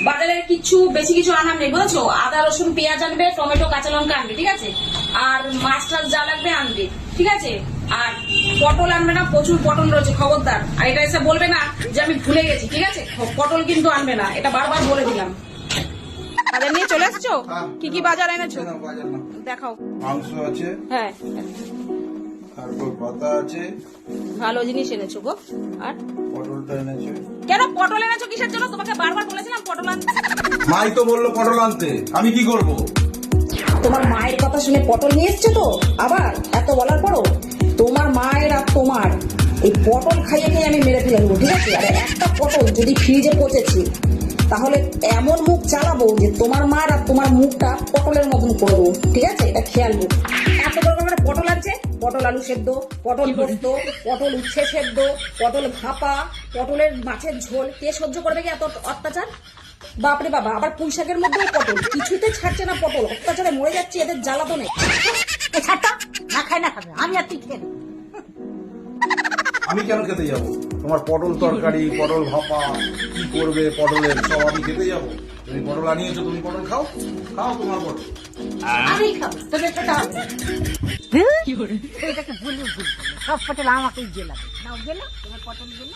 বাজারে কিছু বেশি কিছু আনার নেই বুঝেছো। আদা রসুন পেঁয়াজ আনবে, টমেটো কাঁচা লঙ্কা আনবে, ঠিক আছে। আর মাছ টাছ যা লাগবে আনবে, ঠিক আছে। আর পটল আনবে না, প্রচুর পটল রয়েছে, খবরদার। আর এটা এসে বলবে না যে আমি ভুলে গেছি, ঠিক আছে। পটল কিন্তু আনবে না, এটা বারবার বলে দিলাম। বাজার নিয়ে চলে আসছো? কি কি বাজার এনেছো দেখাও। মাংস আছে, হ্যাঁ তারপর পাতা আছে, ভালো জিনিস এনেছো গো। আর পটলটা এনেছে। কেন পটল এনেছো কিসের জন্য? তোমাকে বারবার বলেছিলাম পটল আনতে। মাই তো বললো পটল আনতে, আমি কি করব? তোমার মায়ের কথা শুনে পটল নিয়ে এসছো তো আবার এত বলার পরও? তোমার মায়ের আর তোমার এই পটল খাইয়ে খেয়ে আমি মেরে ফেলবো, ঠিক আছে। আর একটা পটল যদি ফ্রিজে পচেছে তাহলে এমন মুখ চালাবো যে তোমার মার আর তোমার মুখটা পটলের মতন করে দেবো, ঠিক আছে। এটা খেয়াল করো। এত বড় করে পটল আছে, পটল আলু সেদ্ধ, পটল পোস্ত, পটল উচ্ছে সেদ্ধ, পটল ভাপা, পটলের মাছের ঝোল। কে সহ্য করবে কি এত অত্যাচার? বাপরে বাবা, আবার পুঁই শাকের মধ্যেও পটল, কিছুতে ছাড়ছে না পটল। অত্যাচারে মরে যাচ্ছে এদের জ্বালাতনে। ছাড়টা না খাই না খাবে, আমি আর তুই খেয়ে নেবো। আমি কেন খেতে যাব? তোমার পটল তরকারি, পটল ভাপা, কি করবে পটলের সব আমি খেতে যাব? তুমি পটল আনিয়েছো, তুমি পটল খাও, খাও তোমার পটল। আমি খাবো, তোদের সেটা হবে এটাকে বলে ভুল করবে। সব পটল আমাকেই জেলাবে, নাও গেলো তোমার পটল গেলো।